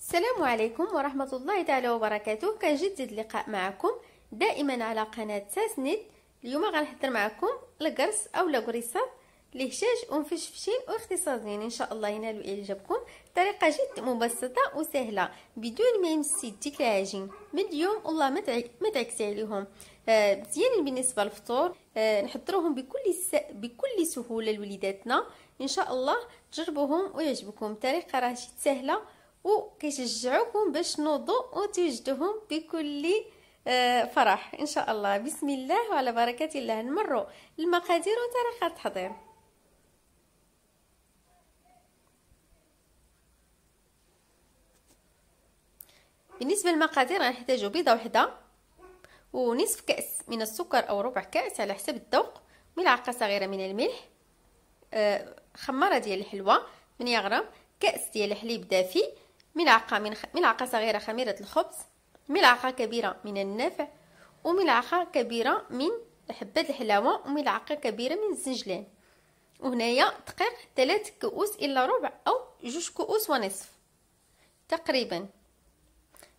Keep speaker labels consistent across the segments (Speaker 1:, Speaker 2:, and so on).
Speaker 1: السلام عليكم ورحمة الله تعالى وبركاته. كنجدد اللقاء معكم دائما على قناة ساسنيت. اليوم غنحضر معكم القرص او القريصات لهشاج ومفشفشين واختصاصيين، ان شاء الله ينالوا اعجابكم. طريقة جد مبسطة وسهلة بدون ما يمس يديك العجين. من اليوم والله ما تعكسي عليهم، مزيانين بالنسبة للفطور. نحضروهم بكل سهولة لوليداتنا، ان شاء الله تجربوهم ويعجبكم. طريقة راه جد سهلة وكيشجعوكم باش تنوضوا وتوجدوهم بكل فرح ان شاء الله. بسم الله وعلى بركه الله. نمروا المقادير وطريقه التحضير. بالنسبه للمقادير غنحتاجوا بيضه وحده ونصف كاس من السكر او ربع كاس على حسب الذوق، ملعقه صغيره من الملح، خماره ديال الحلوى 8 غرام، كاس ديال الحليب دافي، ملعقه صغيره خميره الخبز، ملعقه كبيره من النافع، وملعقه كبيره من حبات الحلاوه، وملعقه كبيره من الزنجلان. وهنايا دقيق 3 كؤوس الا ربع او 2 كؤوس ونصف تقريبا،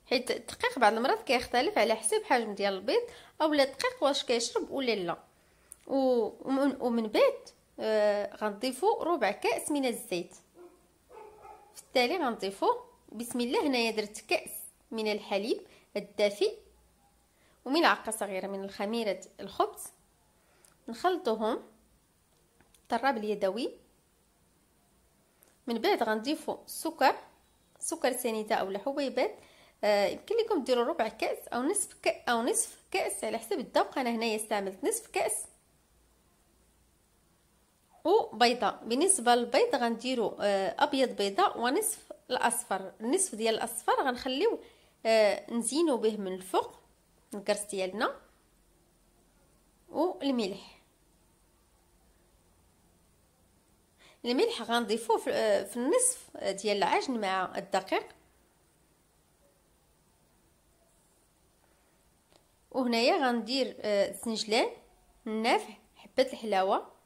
Speaker 1: حيت الدقيق بعض المرات كيختلف على حسب حجم ديال البيض او الدقيق واش كيشرب ولا لا. ومن بعد غنضيفوا ربع كاس من الزيت. في التالي غنضيفوه بسم الله. هنايا درت كاس من الحليب الدافي وملعقه صغيره من خميره الخبز. نخلطوهم بالطراب اليدوي. من بعد غنضيفوا سكر سنيده او حبيبات، يمكن لكم ديروا ربع كاس او نصف كاس على حسب الذوق. انا هنايا استعملت نصف كاس. وبيضه، بالنسبه للبيض غنديروا ابيض بيضه ونصف الاصفر. النصف ديال الاصفر غنخليو نزينو به من الفوق القرص ديالنا. والملح غنضيفوه في النصف ديال العجن مع الدقيق. وهنايا غندير الزنجلان، النافع، حبات الحلاوه،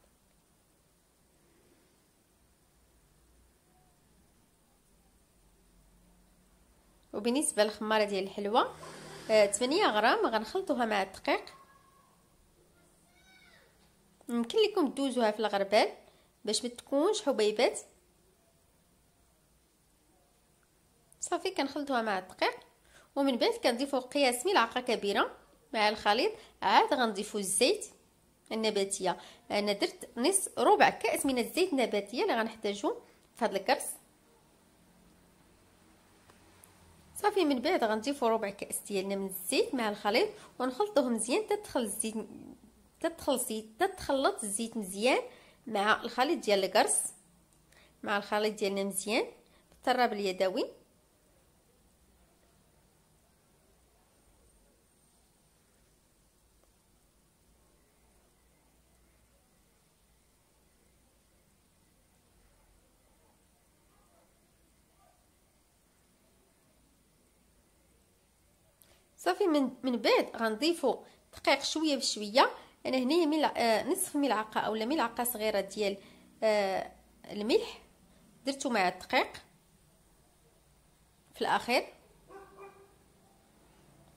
Speaker 1: وبالنسبه للخماره ديال الحلوى 8 غرام غنخلطوها مع الدقيق. يمكن لكم دوزوها في الغربال باش ما تكونش حبيبات. صافي كنخلطوها مع الدقيق. ومن بعد كنضيفوا قياس ملعقه كبيره مع الخليط. عاد غنضيفوا الزيت النباتيه. انا درت ربع كاس من الزيت النباتيه اللي غنحتاجو في هذا الكرس. صافي من بعد غنضيفوا ربع كاس ديالنا من الزيت مع الخليط ونخلطوه مزيان تتخلط الزيت مزيان مع الخليط ديال القرص، مع الخليط ديالنا مزيان بالطراب اليدوي. صافي من بعد غنضيفوا دقيق شويه بشويه. انا هنايا نصف ملعقه اولا ملعقه صغيره ديال الملح درتو مع الدقيق في الاخير.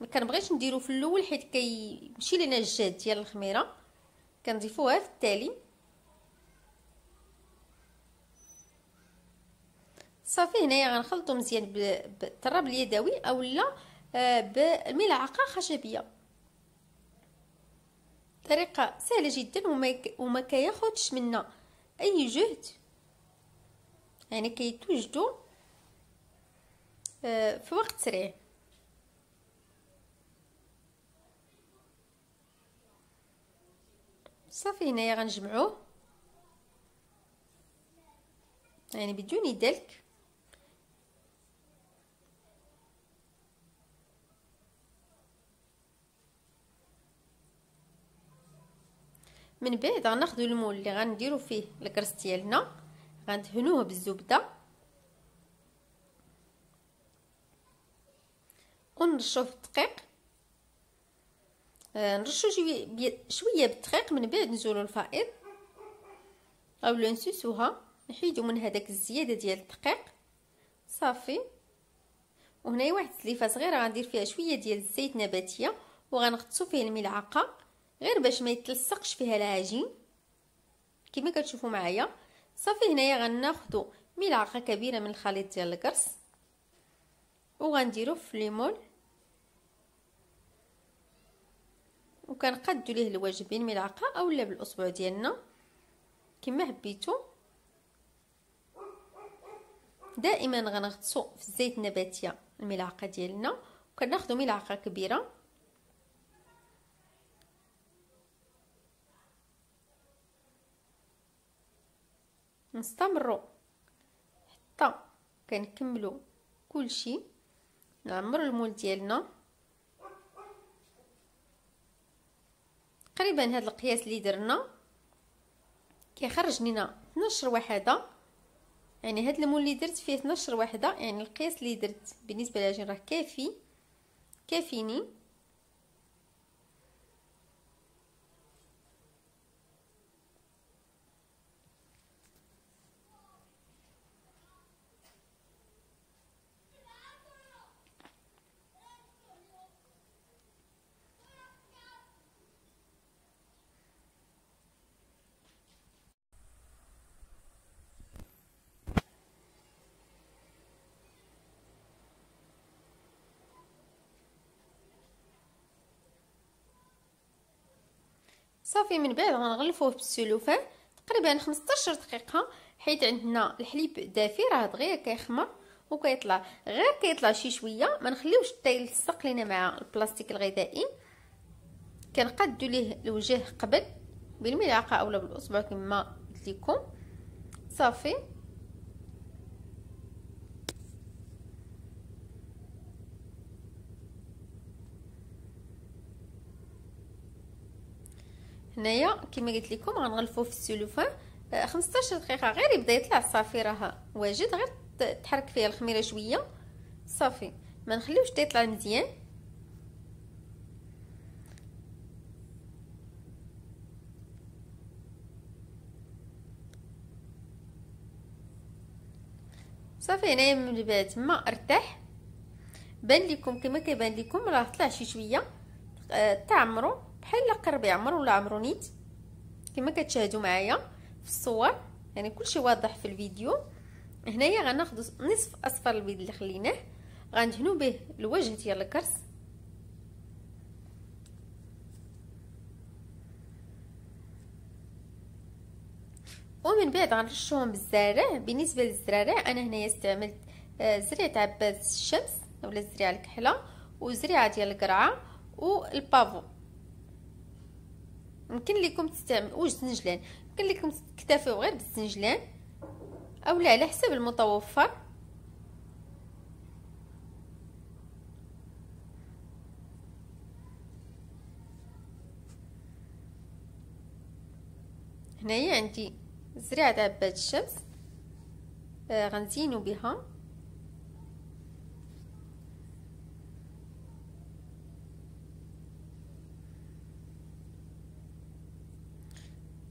Speaker 1: ما كنبغيش نديرو في الاول حيت كيمشي لنا الجاد ديال الخميره، كنضيفوها في التالي. صافي هنايا غنخلطو مزيان بالطراب اليدوي اولا بالملعقه خشبيه. طريقه سهله جدا وما كياخذش منا اي جهد، يعني كيتوجدوا في وقت سريع. صافي هنايا غنجمعوه يعني بدون دلك. من بعد غناخدو المول اللي غنديرو فيه الكرس ديالنا، غندهنوه بالزبده ونرشوه في الدقيق. نرشو شويه بالدقيق. من بعد نزولو الفائض اولا نسوسوها، نحيدو من هذاك الزياده ديال الدقيق. صافي وهنايا واحد السليفه صغيره غندير فيها شويه ديال الزيت نباتيه وغنغطسو فيه الملعقه غير باش ما يتلصقش فيها العجين كما كتشوفوا معايا. صافي هنايا غناخذوا ملعقه كبيره من الخليط ديال الكرز وغنديروه في ليمول وكنقادوا ليه الوجه بين ملعقه اولا بالاصبع ديالنا كما حبيتو. دائما غنغطسوا في الزيت النباتيه الملعقه ديالنا وكناخذوا ملعقه كبيره نستمروا حتى كنكملوا كلشي. نعمروا المول ديالنا تقريبا هذا القياس اللي درنا كيخرج لنا 12 وحده، يعني هذا المول اللي درت فيه 12 وحده، يعني القياس اللي درت بالنسبه للعجين راه كافيني. صافي من بعد غنغلفوه بالسلوفان تقريبا 15 دقيقه، حيت عندنا الحليب دافي راه دغيا كيخمر وكيطلع، غير كيطلع شي شويه ما نخليوش حتى يلصق لينا مع البلاستيك الغذائي. كنقادوا ليه الوجه قبل بالملعقه اولا بالاصبع كما قلت لكم. صافي هنايا كما قلت لكم غنغلفوه في السلوفان 15 دقيقه غير يبدا يطلع. صافي راه واجد، غير تحرك فيه الخميره شويه صافي، ما نخليوش حتى يطلع مزيان. صافي هنايا من بعد ما ارتاح بان لكم كما كيبان لكم راه طلع شي شويه تعمروا بحال قرب يعمر ولا عمرو نيت كما كتشاهدوا معايا في الصور، يعني كلشي واضح في الفيديو. هنايا غناخذ نصف اصفر البيض اللي خليناه غندهنوا به الوجه ديال الكرز ومن بعد غنرشوهم بالزرع. بالنسبه للزرارع انا هنايا استعملت زريعه عباس الشمس اولا الزريعه الكحله وزريعه ديال القرعه والبافو. يمكن لكم تستعملوا الزنجلان، يمكن لكم تكتفيوا غير بالزنجلان اولا على حسب المتوفر. هنايا عندي زريعه عباد الشمس غنزينو بها.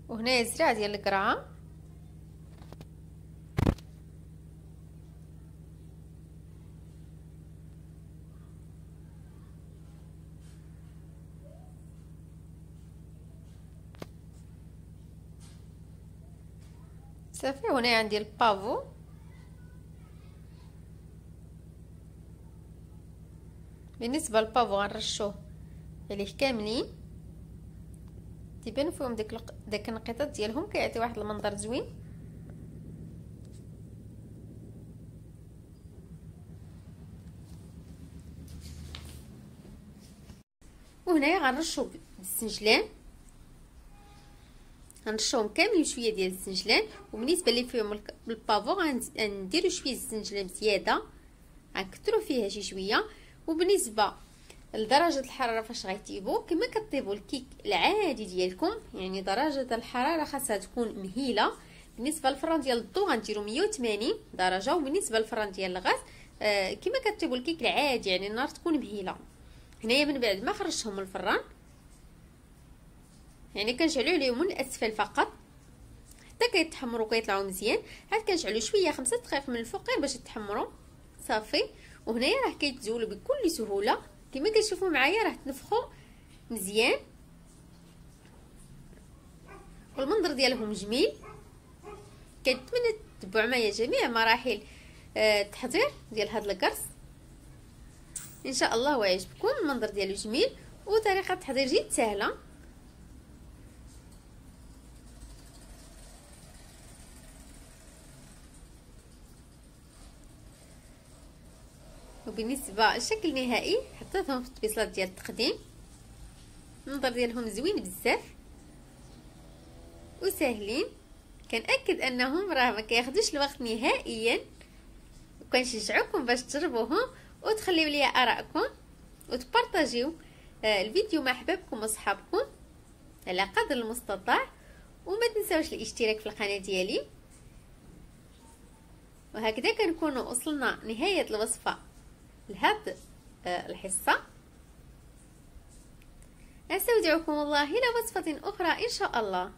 Speaker 1: وهنايا الزريعه ديال القرعه صافي. هنا عندي البافو بالنسبه للبافو غنرشوه عليه كاملين تيبانو فيهم داك النقيطات ديالهم، كيعطي واحد المنظر زوين. وهنايا غنرشو بالسنجلان، غنرشوهم كاملين شويه ديال السنجلان. وبالنسبه لي فيهم البافو غنديروا شويه السنجلان زياده غنكثروا فيها شي شويه. وبالنسبه لدرجه الحراره فاش غيطيبوا كما كطيبوا الكيك العادي ديالكم، يعني درجه الحراره خاصها تكون مهيله. بالنسبه للفران ديال الضو غنديروا 180 درجه، وبالنسبه للفران ديال الغاز كما كطيبوا الكيك العادي يعني النار تكون مهيله. هنايا من بعد ما خرجتهم من الفران يعني كنشعلوا عليهم من الاسفل فقط حتى كيتحمروا كيطلعوا مزيان. عاد كنشعلوا شويه 5 دقائق من الفوق غير باش يتحمروا صافي. وهنايا راه كيتزولوا بكل سهوله كما كتشوفوا معايا، راه تنفخوا مزيان والمنظر ديالهم جميل. كنتمنى تتبعوا معايا جميع مراحل التحضير ديال هذا القرص ان شاء الله ويعجبكم. المنظر ديالو جميل وطريقه التحضير جد سهله. وبالنسبه للشكل النهائي حطيتهم في الطبيصلات ديال التقديم. المنظر ديالهم زوين بزاف وسهلين، كنأكد انهم راه ما كياخذوش الوقت نهائيا، وكنشجعكم باش تجربوهم وتخليو لي ارائكم وتبارطاجيو الفيديو مع احبابكم واصحابكم على قدر المستطاع، وما تنساوش الاشتراك في القناه ديالي. وهكذا كنكونوا وصلنا نهايه الوصفه لهاد الحصه. استودعكم الله الى وصفه اخرى ان شاء الله.